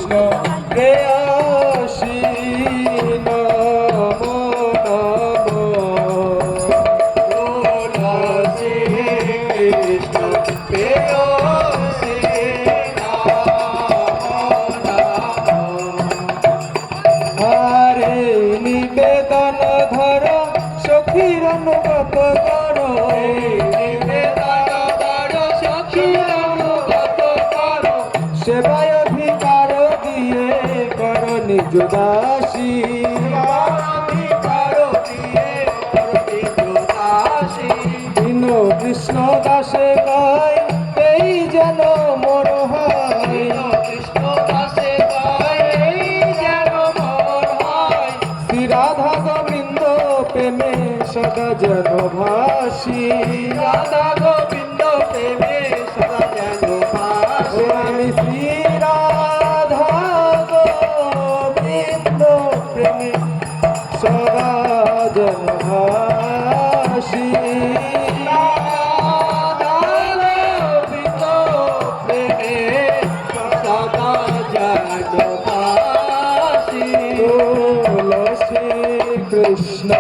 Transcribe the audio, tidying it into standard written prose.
কৃষ্ণ প্রেয়সী নমো নমো তুলসী কৃষ্ণ প্রেয়সী হরে নিবেদন ধর সখীর অনুগত কর নিবেদন ধর সখীর অনুগত কর সেবায় অধিকার দিয়ে কর নিজ দাসী অধিকার দিয়ে কর নিজ দাসী দীন কৃষ্ণ দাসে গায় এই যেন মোর হয় কৃষ্ণ দাসে গায় এই যেন মোর হয় শ্রী রাধা গোবিন্দ প্রেমে সদা যেন ভাসি রাধা গোবিন্দ প্রেমে সদা যেন ভাসি আমি শ্রী রাধা গোবিন্দ প্রেমে সদা যেন ভাসি রাধা গোবিন্দ প্রেমে সদা যেন ভাসি তুলসী কৃষ্ণ